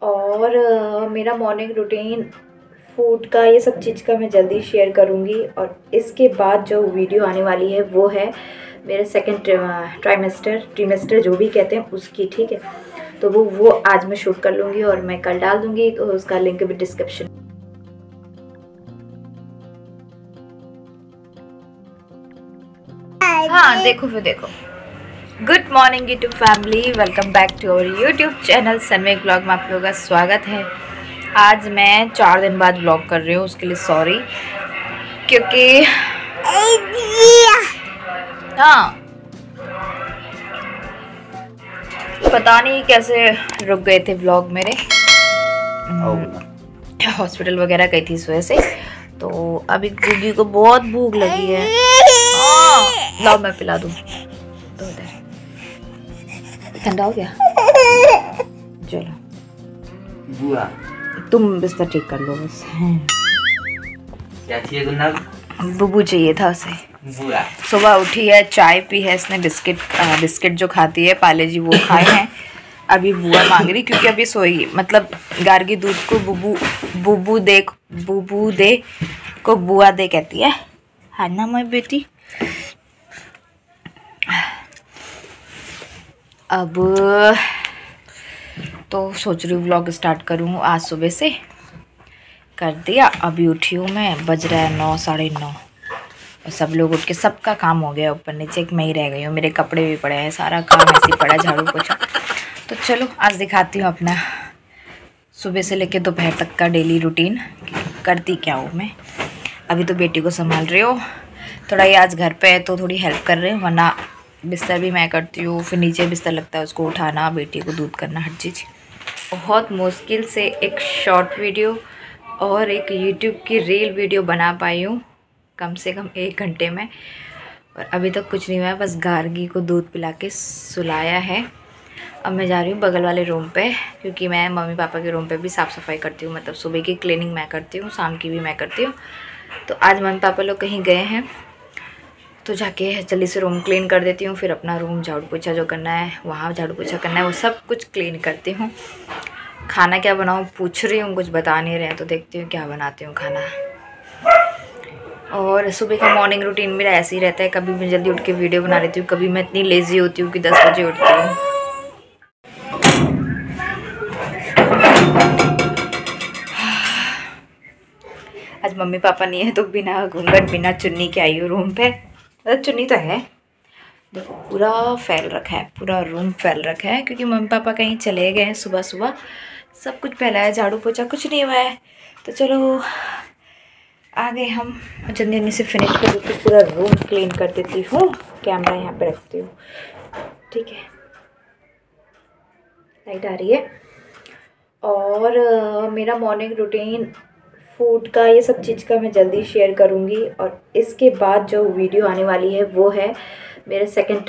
और मेरा morning routine, food का, ये सब चीज़ का मैं जल्दी शेयर करूँगी। और इसके बाद जो वीडियो आने वाली है वो है मेरे सेकंड ट्राइमेस्टर जो भी कहते हैं उसकी, ठीक है। तो वो आज मैं शूट कर लूँगी और मैं कल डाल दूँगी, तो उसका लिंक भी डिस्क्रिप्शन। हाँ देखो फिर देखो। Good morning YouTube family, welcome back to our YouTube channel सनमेक ब्लॉग में आप लोगों का स्वागत है। आज मैं 4 दिन बाद ब्लॉग कर रही हूँ, उसके लिए सॉरी, क्योंकि हाँ पता नहीं कैसे रुक गए थे ब्लॉग मेरे। हॉस्पिटल वगैरह गई थी सुबह से, तो अभी गुगी को बहुत भूख लगी है। लाओ मैं पिला दूँ, तो ठंडा हो गया। चलो बुआ तुम बिस्तर ठीक कर लो बस। क्या चाहिए गुन्ना? बुबू चाहिए था उसे। बुआ सुबह उठी है, चाय पी है इसने, बिस्किट जो खाती है पाले जी वो खाए हैं। अभी बुआ मांग रही क्योंकि अभी सोई, मतलब गार्गी दूध को बुबू दे को बुआ दे कहती है ना मेरी बेटी। अब तो सोच रही हूँ व्लॉग स्टार्ट करूँ आज सुबह से। कर दिया, अभी उठी हूँ मैं, बज रहा है 9 साढ़े 9 और सब लोग उठ के सबका काम हो गया, ऊपर नीचे एक मैं ही रह गई हूँ। मेरे कपड़े भी पड़े हैं, सारा काम ऐसे ही पड़ा, झाड़ू पोछा। तो चलो आज दिखाती हूँ अपना सुबह से लेकर दोपहर तक का डेली रूटीन, करती क्या हूँ मैं। अभी तो बेटी को संभाल रही हूँ, थोड़ा ये आज घर पे है तो थोड़ी हेल्प कर रहे हैं, वरना बिस्तर भी मैं करती हूँ, फिर नीचे बिस्तर लगता है उसको उठाना, बेटी को दूध करना, हर चीज़। बहुत मुश्किल से एक शॉर्ट वीडियो और एक यूट्यूब की रील वीडियो बना पाई हूँ, कम से कम 1 घंटे में। और अभी तक कुछ नहीं हुआ है, बस गार्गी को दूध पिला के सुलाया है। अब मैं जा रही हूँ बगल वाले रूम पे, क्योंकि मैं मम्मी पापा के रूम पे भी साफ़ सफाई करती हूँ, मतलब सुबह की क्लीनिंग मैं करती हूँ, शाम की भी मैं करती हूँ। तो आज मम्मी पापा लोग कहीं गए हैं तो जाके जल्दी से रूम क्लीन कर देती हूँ, फिर अपना रूम झाड़ू पोछा जो करना है, वहाँ झाड़ू पोछा करना है, वो सब कुछ क्लीन करती हूँ। खाना क्या बनाऊँ पूछ रही हूँ, कुछ बता नहीं रहे हैं, तो देखती हूँ क्या बनाती हूँ खाना। और सुबह का मॉर्निंग रूटीन मेरा ऐसे ही रहता है, कभी मैं जल्दी उठ के वीडियो बना लेती हूँ, कभी मैं इतनी लेज़ी होती हूँ कि 10 बजे उठती हूँ। आज मम्मी पापा नहीं है तो बिना घूंघट बिना चुन्नी के आई हूँ रूम पे। मतलब चुन्नी तो है, देखो पूरा फैल रखा है, पूरा रूम फैल रखा है, क्योंकि मम्मी पापा कहीं चले गए हैं सुबह सुबह। सब कुछ फैला है, झाड़ू पोछा कुछ नहीं हुआ है। तो चलो आगे हम जल्दी जल्दी से फिनिश कर देती हूँ, पूरा रूम क्लीन कर देती हूँ। कैमरा यहाँ पे रखती हूँ, ठीक है, लाइट आ रही है। और मेरा मॉर्निंग रूटीन, फूड का, ये सब चीज़ का मैं जल्दी शेयर करूँगी। और इसके बाद जो वीडियो आने वाली है वो है मेरे सेकंड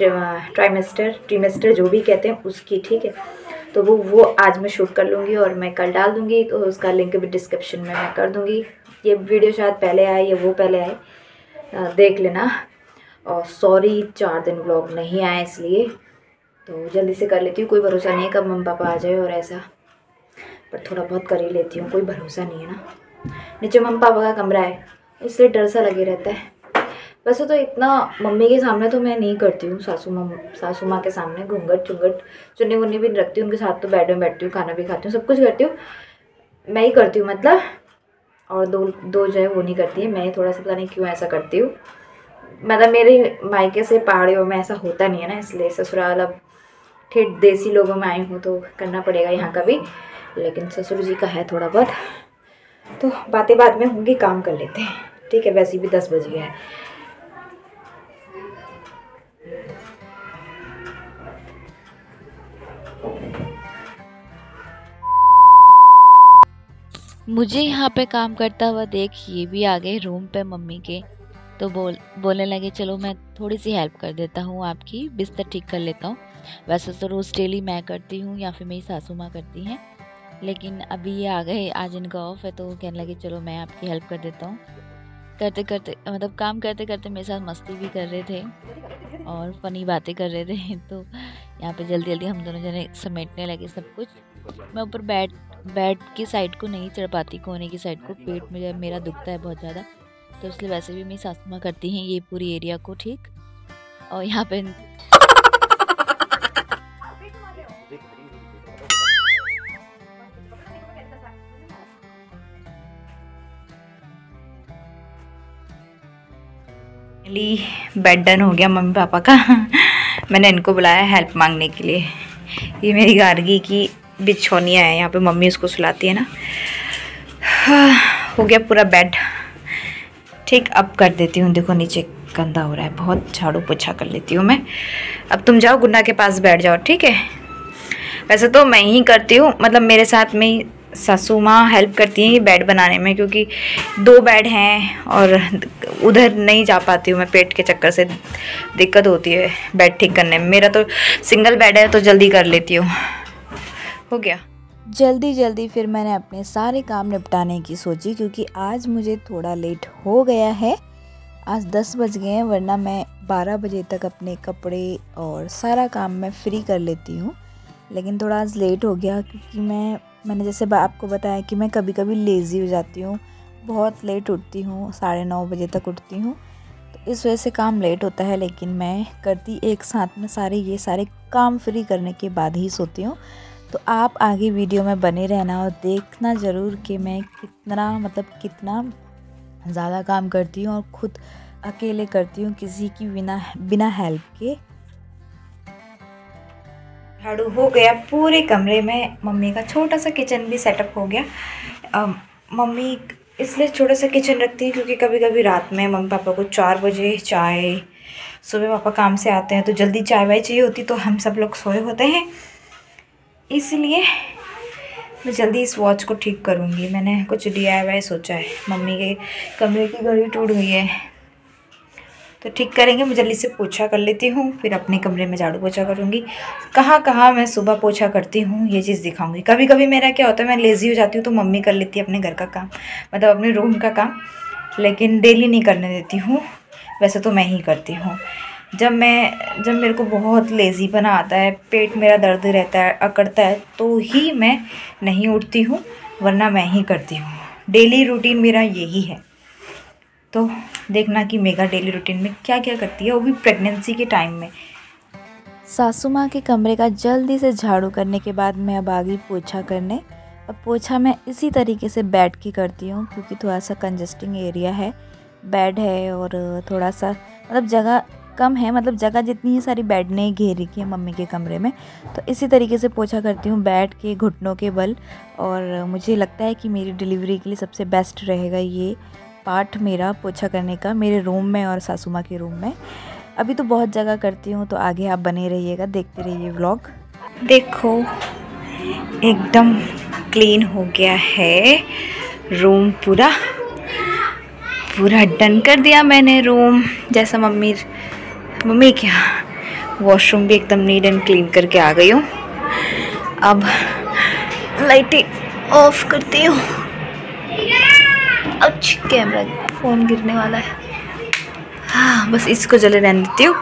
ट्राइमेस्टर जो भी कहते हैं उसकी, ठीक है। तो वो आज मैं शूट कर लूँगी और मैं कल डाल दूँगी, तो उसका लिंक भी डिस्क्रिप्शन में मैं कर दूँगी। ये वीडियो शायद पहले आए या वो पहले आए, देख लेना। और सॉरी 4 दिन ब्लॉग नहीं आए इसलिए, तो जल्दी से कर लेती हूँ। कोई भरोसा नहीं है कब मम्मी पापा आ जाए और ऐसा, पर थोड़ा बहुत कर ही लेती हूँ, कोई भरोसा नहीं है ना। नीचे मम्मी पापा का कमरा है, इसलिए डर सा लगे रहता है। वैसे तो इतना मम्मी के सामने तो मैं नहीं करती हूँ, सासू माँ के सामने घूंघट चुंघट चुन्नी वुन्नी भी रखती हूँ, उनके साथ तो बेड में बैठती हूँ, खाना भी खाती हूँ, सब कुछ करती हूँ, मैं ही करती हूँ मतलब। और दो जो है वो नहीं करती है, मैं थोड़ा सा पता नहीं क्यों ऐसा करती हूँ। मतलब मेरे मायके से पहाड़ियों में ऐसा होता नहीं है ना, इसलिए ससुराल अब ठेठ देसी लोगों में आई हूँ तो करना पड़ेगा यहाँ का भी। लेकिन ससुर जी का है थोड़ा बहुत, तो बातें बाद में होंगी, काम कर लेते हैं, ठीक है। वैसे भी 10 बज गया है। मुझे यहाँ पे काम करता हुआ देख ये भी आ गए रूम पे मम्मी के, तो बोलने लगे चलो मैं थोड़ी सी हेल्प कर देता हूँ आपकी, बिस्तर ठीक कर लेता हूँ। वैसे तो रोज़ डेली मैं करती हूँ या फिर मेरी सासू माँ करती हैं, लेकिन अभी ये आ गए, आज इनका ऑफ है, तो कहने लगे चलो मैं आपकी हेल्प कर देता हूँ। करते करते मतलब काम करते करते मेरे साथ मस्ती भी कर रहे थे और फ़नी बातें कर रहे थे। तो यहाँ पे जल्दी जल्दी हम दोनों जने समेटने लगे सब कुछ। मैं ऊपर बेड की साइड को नहीं चढ़ पाती, कोने की साइड को। पेट में जब मेरा दुखता है बहुत ज़्यादा, तो इसलिए वैसे भी मेरी सासू माँ करती हैं ये पूरी एरिया को ठीक। और यहाँ पे बेड डन हो गया मम्मी पापा का। मैंने इनको बुलाया हेल्प मांगने के लिए। ये मेरी गार्गी की बिछौनिया है, यहाँ पे मम्मी उसको सुलाती है ना। हो गया पूरा बेड ठीक। अब कर देती हूँ, देखो नीचे गंदा हो रहा है, बहुत झाड़ू पोछा कर लेती हूँ मैं। अब तुम जाओ गुन्ना के पास बैठ जाओ, ठीक है। वैसे तो मैं ही करती हूँ, मतलब मेरे साथ में ही सासू माँ हेल्प करती हैं ये बेड बनाने में, क्योंकि 2 बेड हैं और उधर नहीं जा पाती हूँ मैं, पेट के चक्कर से दिक्कत होती है बेड ठीक करने में। मेरा तो सिंगल बेड है तो जल्दी कर लेती हूँ। हो गया जल्दी फिर मैंने अपने सारे काम निपटाने की सोची, क्योंकि आज मुझे थोड़ा लेट हो गया है। आज 10 बज गए हैं, वरना मैं 12 बजे तक अपने कपड़े और सारा काम मैं फ्री कर लेती हूँ। लेकिन थोड़ा आज लेट हो गया, क्योंकि मैंने जैसे आपको बताया कि मैं कभी कभी लेज़ी हो जाती हूँ, बहुत लेट उठती हूँ, 9:30 बजे तक उठती हूँ, तो इस वजह से काम लेट होता है। लेकिन मैं करती एक साथ में ये सारे काम फ्री करने के बाद ही सोती हूँ। तो आप आगे वीडियो में बने रहना और देखना ज़रूर कि मैं कितना ज़्यादा काम करती हूँ और ख़ुद अकेले करती हूँ, किसी की बिना हेल्प के। झाड़ू हो गया पूरे कमरे में। मम्मी का छोटा सा किचन भी सेटअप हो गया। मम्मी इसलिए छोटा सा किचन रखती है क्योंकि कभी कभी रात में मम्मी पापा को 4 बजे चाय, सुबह पापा काम से आते हैं तो जल्दी चाय वाय चाहिए होती, तो हम सब लोग सोए होते हैं, इसलिए मैं जल्दी इस वॉच को ठीक करूँगी। मैंने कुछ DIY सोचा है। मम्मी के कमरे की घड़ी टूट गई है तो ठीक करेंगे। मैं जल्दी से पोछा कर लेती हूँ, फिर अपने कमरे में झाड़ू पोछा करूँगी। कहाँ मैं सुबह पोछा करती हूँ ये चीज़ दिखाऊँगी। कभी कभी मेरा क्या होता है, मैं लेज़ी हो जाती हूँ तो मम्मी कर लेती है अपने घर का काम, मतलब अपने रूम का काम, लेकिन डेली नहीं करने देती हूँ। वैसे तो मैं ही करती हूँ। जब मेरे को बहुत लेज़ीपना आता है, पेट मेरा दर्द रहता है, अकड़ता है, तो ही मैं नहीं उठती हूँ, वरना मैं ही करती हूँ। डेली रूटीन मेरा यही है। तो देखना कि मेगा डेली रूटीन में क्या क्या करती है, वो भी प्रेगनेंसी के टाइम में। सासू माँ के कमरे का जल्दी से झाड़ू करने के बाद मैं अब आ गई पोछा करने। और पोछा मैं इसी तरीके से बैठ के करती हूँ, क्योंकि थोड़ा सा कंजस्टिंग एरिया है, बेड है और थोड़ा सा मतलब जगह कम है, मतलब जगह जितनी ही सारी बेड ने घेर रखी है मम्मी के कमरे में। तो इसी तरीके से पोछा करती हूँ बैठ के, घुटनों के बल। और मुझे लगता है कि मेरी डिलीवरी के लिए सबसे बेस्ट रहेगा ये पार्ट मेरा पोछा करने का, मेरे रूम में और सासू माँ के रूम में। अभी तो बहुत जगह करती हूँ, तो आगे आप बने रहिएगा, देखते रहिए व्लॉग। देखो एकदम क्लीन हो गया है रूम, पूरा डन कर दिया मैंने रूम जैसा। मम्मी क्या, वॉशरूम भी एकदम नीट एंड क्लीन करके आ गई हूँ। अब लाइटें ऑफ करती हूँ। अच्छा कैमरा, फ़ोन गिरने वाला है। हाँ, बस इसको जले रहने देती हूँ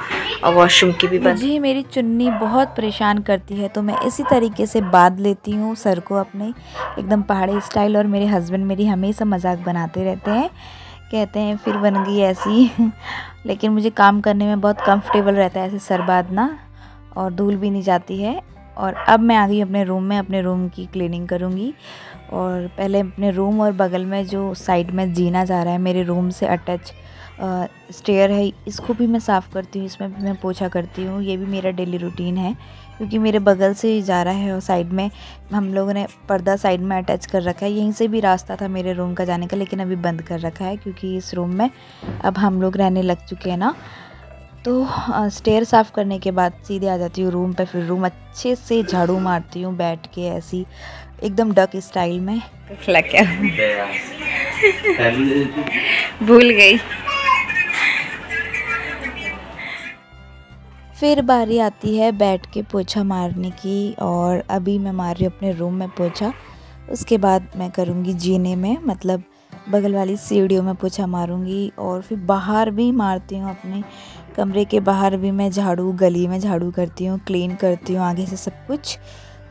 और वॉशरूम की भी बंद। मुझे मेरी चुन्नी बहुत परेशान करती है, तो मैं इसी तरीके से बांध लेती हूँ सर को अपने, एकदम पहाड़ी स्टाइल। और मेरे हस्बैंड मेरी हमेशा मजाक बनाते रहते हैं, कहते हैं फिर बन गई ऐसी। लेकिन मुझे काम करने में बहुत कंफर्टेबल रहता है ऐसे सर बांधना, और धूल भी नहीं जाती है। और अब मैं आ गई अपने रूम में, अपने रूम की क्लीनिंग करूँगी। और पहले अपने रूम और बगल में जो साइड में जीना जा रहा है मेरे रूम से अटैच स्टेयर है, इसको भी मैं साफ़ करती हूँ, इसमें भी मैं पोछा करती हूँ। ये भी मेरा डेली रूटीन है, क्योंकि मेरे बगल से ही जा रहा है और साइड में हम लोगों ने पर्दा साइड में अटैच कर रखा है। यहीं से भी रास्ता था मेरे रूम का जाने का, लेकिन अभी बंद कर रखा है क्योंकि इस रूम में अब हम लोग रहने लग चुके हैं ना। तो स्टेयर साफ़ करने के बाद सीधे आ जाती हूँ रूम पे। फिर रूम अच्छे से झाड़ू मारती हूँ बैठ के, ऐसी एकदम डक स्टाइल में। क्या भूल गई। फिर बारी आती है बैठ के पोछा मारने की, और अभी मैं मार रही हूँ अपने रूम में पोछा। उसके बाद मैं करूँगी जीने में, मतलब बगल वाली सीढ़ियों में पोछा मारूँगी। और फिर बाहर भी मारती हूँ, अपने कमरे के बाहर भी मैं झाड़ू, गली में झाड़ू करती हूँ, क्लीन करती हूँ आगे से सब कुछ।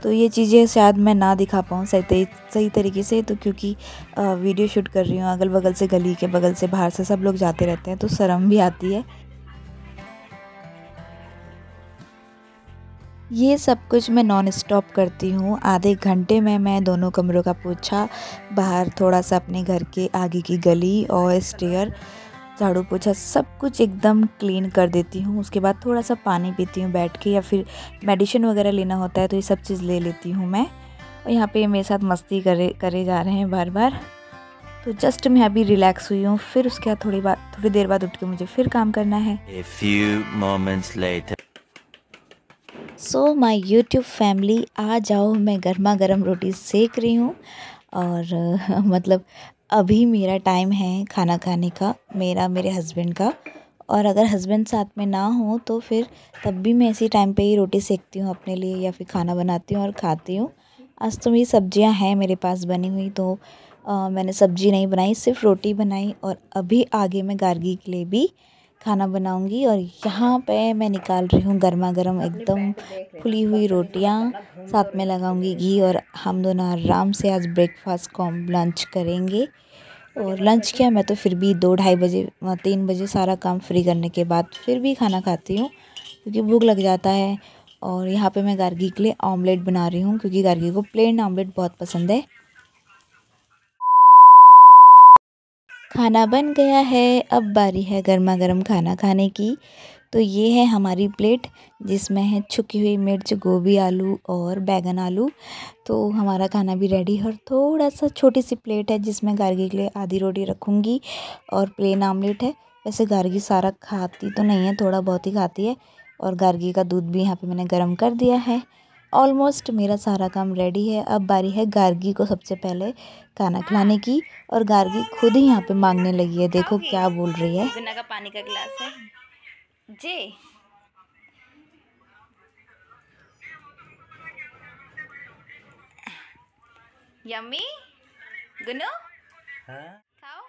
तो ये चीज़ें शायद मैं ना दिखा पाऊँ सही तरीके से, तो क्योंकि वीडियो शूट कर रही हूँ, अगल बगल से, गली के बगल से, बाहर से सब लोग जाते रहते हैं, तो शर्म भी आती है। ये सब कुछ मैं नॉन स्टॉप करती हूँ। आधे घंटे में मैं दोनों कमरों का पोछा, बाहर थोड़ा सा अपने घर के आगे की गली और स्टेयर, झाड़ू पोछा सब कुछ एकदम क्लीन कर देती हूँ। उसके बाद थोड़ा सा पानी पीती हूँ बैठ के, या फिर मेडिसिन वगैरह लेना होता है तो ये सब चीज़ ले लेती हूँ मैं। और यहाँ पे मेरे साथ मस्ती करे जा रहे हैं बार बार। तो जस्ट मैं अभी रिलैक्स हुई हूँ, फिर उसके बाद थोड़ी देर बाद उठ के मुझे फिर काम करना है। A few moments later. So my YouTube family, आ जाओ, मैं गर्मा गर्म रोटी सेक रही हूँ। और मतलब अभी मेरा टाइम है खाना खाने का, मेरे हस्बैंड का। और अगर हस्बैंड साथ में ना हो तो फिर तब भी मैं इसी टाइम पे ही रोटी सेकती हूँ अपने लिए, या फिर खाना बनाती हूँ और खाती हूँ। आज तो मेरी सब्जियाँ हैं मेरे पास बनी हुई, तो मैंने सब्जी नहीं बनाई, सिर्फ रोटी बनाई। और अभी आगे मैं गार्गी के लिए भी खाना बनाऊंगी। और यहाँ पे मैं निकाल रही हूँ गर्मा गर्म एकदम फुली हुई रोटियाँ, साथ में लगाऊंगी घी, और हम दोनों आराम से आज ब्रेकफास्ट को लंच करेंगे। और लंच क्या, मैं तो फिर भी 2-2:30 बजे 3 बजे सारा काम फ्री करने के बाद फिर भी खाना खाती हूँ, क्योंकि भूख लग जाता है। और यहाँ पे मैं गार्गी के लिए ऑमलेट बना रही हूँ, क्योंकि गार्गी को प्लेन ऑमलेट बहुत पसंद है। खाना बन गया है, अब बारी है गर्मा गर्म खाना खाने की। तो ये है हमारी प्लेट, जिसमें है छुकी हुई मिर्च, गोभी आलू और बैगन आलू। तो हमारा खाना भी रेडी है। और थोड़ा सा छोटी सी प्लेट है जिसमें गार्गी के लिए आधी रोटी रखूँगी और प्लेन आमलेट है। वैसे गार्गी सारा खाती तो नहीं है, थोड़ा बहुत ही खाती है। और गार्गी का दूध भी यहाँ पे मैंने गर्म कर दिया है। ऑलमोस्ट मेरा सारा काम रेडी है। अब बारी है गार्गी को सबसे पहले खाना खिलाने की। और गार्गी खुद ही यहाँ पे मांगने लगी है, देखो क्या बोल रही है। बिना का पानी का गिलास है जी। यम्मी गुनो खाओ।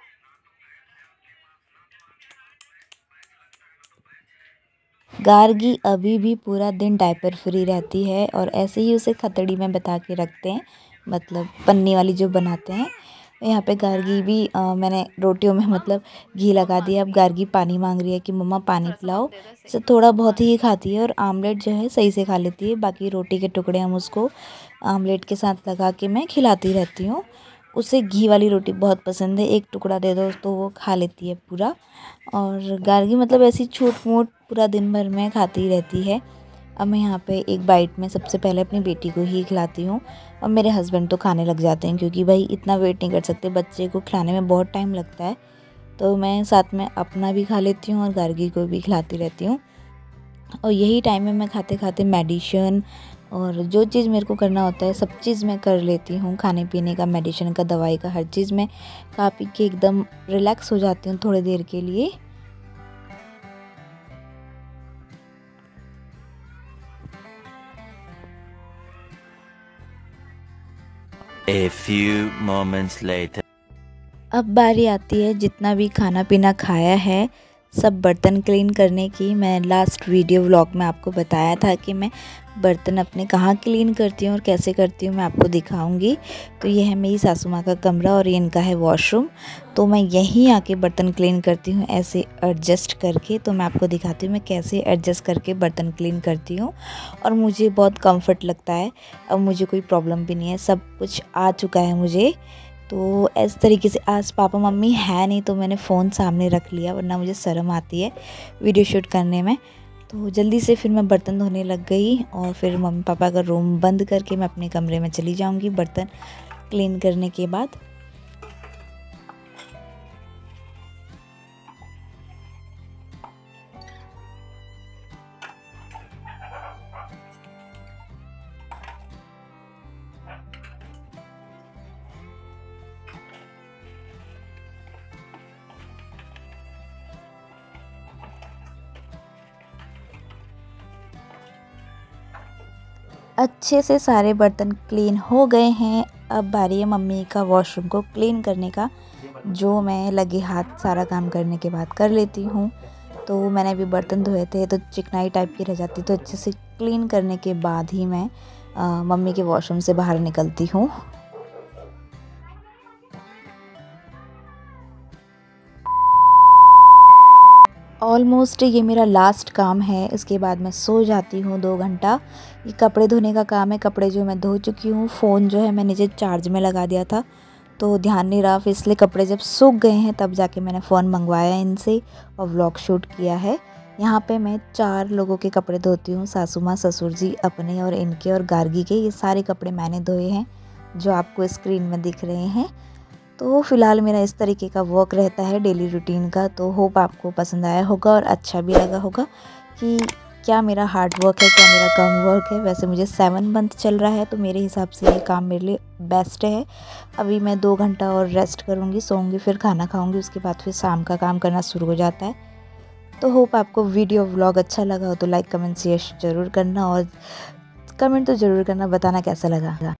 गार्गी अभी भी पूरा दिन डायपर फ्री रहती है, और ऐसे ही उसे खतड़ी में बता के रखते हैं, मतलब पन्नी वाली जो बनाते हैं। यहाँ पे गार्गी भी मैंने रोटियों में मतलब घी लगा दिया। अब गार्गी पानी मांग रही है कि मम्मा पानी पिलाओ। इसे थोड़ा बहुत ही खाती है, और आमलेट जो है सही से खा लेती है। बाकी रोटी के टुकड़े हम उसको आमलेट के साथ लगा के मैं खिलाती रहती हूँ। उसे घी वाली रोटी बहुत पसंद है, एक टुकड़ा दे दो तो वो खा लेती है पूरा। और गार्गी मतलब ऐसी छूट मूट पूरा दिन भर में खाती रहती है। अब मैं यहाँ पे एक बाइट में सबसे पहले अपनी बेटी को ही खिलाती हूँ, और मेरे हस्बैंड तो खाने लग जाते हैं, क्योंकि भाई इतना वेट नहीं कर सकते, बच्चे को खिलाने में बहुत टाइम लगता है। तो मैं साथ में अपना भी खा लेती हूँ और गार्गी को भी खिलाती रहती हूँ। और यही टाइम में मैं खाते खाते मेडिसिन और जो चीज़ मेरे को करना होता है सब चीज़ मैं कर लेती हूँ। खाने पीने का, मेडिसिन का, दवाई का, हर चीज़ मैं खा पी के एकदम रिलैक्स हो जाती हूँ थोड़ी देर के लिए। A few moments later. अब बारी आती है जितना भी खाना पीना खाया है सब बर्तन क्लीन करने की। मैं लास्ट वीडियो व्लॉग में आपको बताया था कि मैं बर्तन अपने कहाँ क्लीन करती हूँ और कैसे करती हूँ, मैं आपको दिखाऊंगी। तो ये है मेरी सासू माँ का कमरा और ये इनका है वॉशरूम। तो मैं यहीं आके बर्तन क्लीन करती हूँ ऐसे एडजस्ट करके। तो मैं आपको दिखाती हूँ मैं कैसे एडजस्ट करके बर्तन क्लीन करती हूँ, और मुझे बहुत कम्फर्ट लगता है। अब मुझे कोई प्रॉब्लम भी नहीं है, सब कुछ आ चुका है मुझे। तो इस तरीके से आज पापा मम्मी है नहीं तो मैंने फ़ोन सामने रख लिया, वरना मुझे शर्म आती है वीडियो शूट करने में। तो जल्दी से फिर मैं बर्तन धोने लग गई, और फिर मम्मी पापा का रूम बंद करके मैं अपने कमरे में चली जाऊंगी बर्तन क्लीन करने के बाद। अच्छे से सारे बर्तन क्लीन हो गए हैं। अब बारी है मम्मी का वॉशरूम को क्लीन करने का, जो मैं लगे हाथ सारा काम करने के बाद कर लेती हूँ। तो मैंने अभी बर्तन धोए थे तो चिकनाई टाइप की रह जाती, तो अच्छे से क्लीन करने के बाद ही मैं मम्मी के वॉशरूम से बाहर निकलती हूँ। ऑलमोस्ट ये मेरा लास्ट काम है, इसके बाद मैं सो जाती हूँ 2 घंटा। ये कपड़े धोने का काम है, कपड़े जो मैं धो चुकी हूँ। फ़ोन जो है मैं नीचे चार्ज में लगा दिया था तो ध्यान नहीं रहा, फिर इसलिए कपड़े जब सूख गए हैं तब जाके मैंने फ़ोन मंगवाया इनसे और व्लॉग शूट किया है। यहाँ पे मैं 4 लोगों के कपड़े धोती हूँ, सासू माँ, ससुर जी, अपने और इनके और गार्गी के। ये सारे कपड़े मैंने धोए हैं जो आपको स्क्रीन में दिख रहे हैं। तो फ़िलहाल मेरा इस तरीके का वर्क रहता है डेली रूटीन का। तो होप आपको पसंद आया होगा और अच्छा भी लगा होगा कि क्या मेरा हार्ड वर्क है, क्या मेरा कम वर्क है। वैसे मुझे 7 मंथ चल रहा है तो मेरे हिसाब से ये काम मेरे लिए बेस्ट है। अभी मैं 2 घंटा और रेस्ट करूँगी, सोऊंगी, फिर खाना खाऊँगी, उसके बाद फिर शाम का काम करना शुरू हो जाता है। तो होप आपको वीडियो व्लॉग अच्छा लगा हो तो लाइक कमेंट शेयर ज़रूर करना और कमेंट तो ज़रूर करना, बताना कैसा लगा।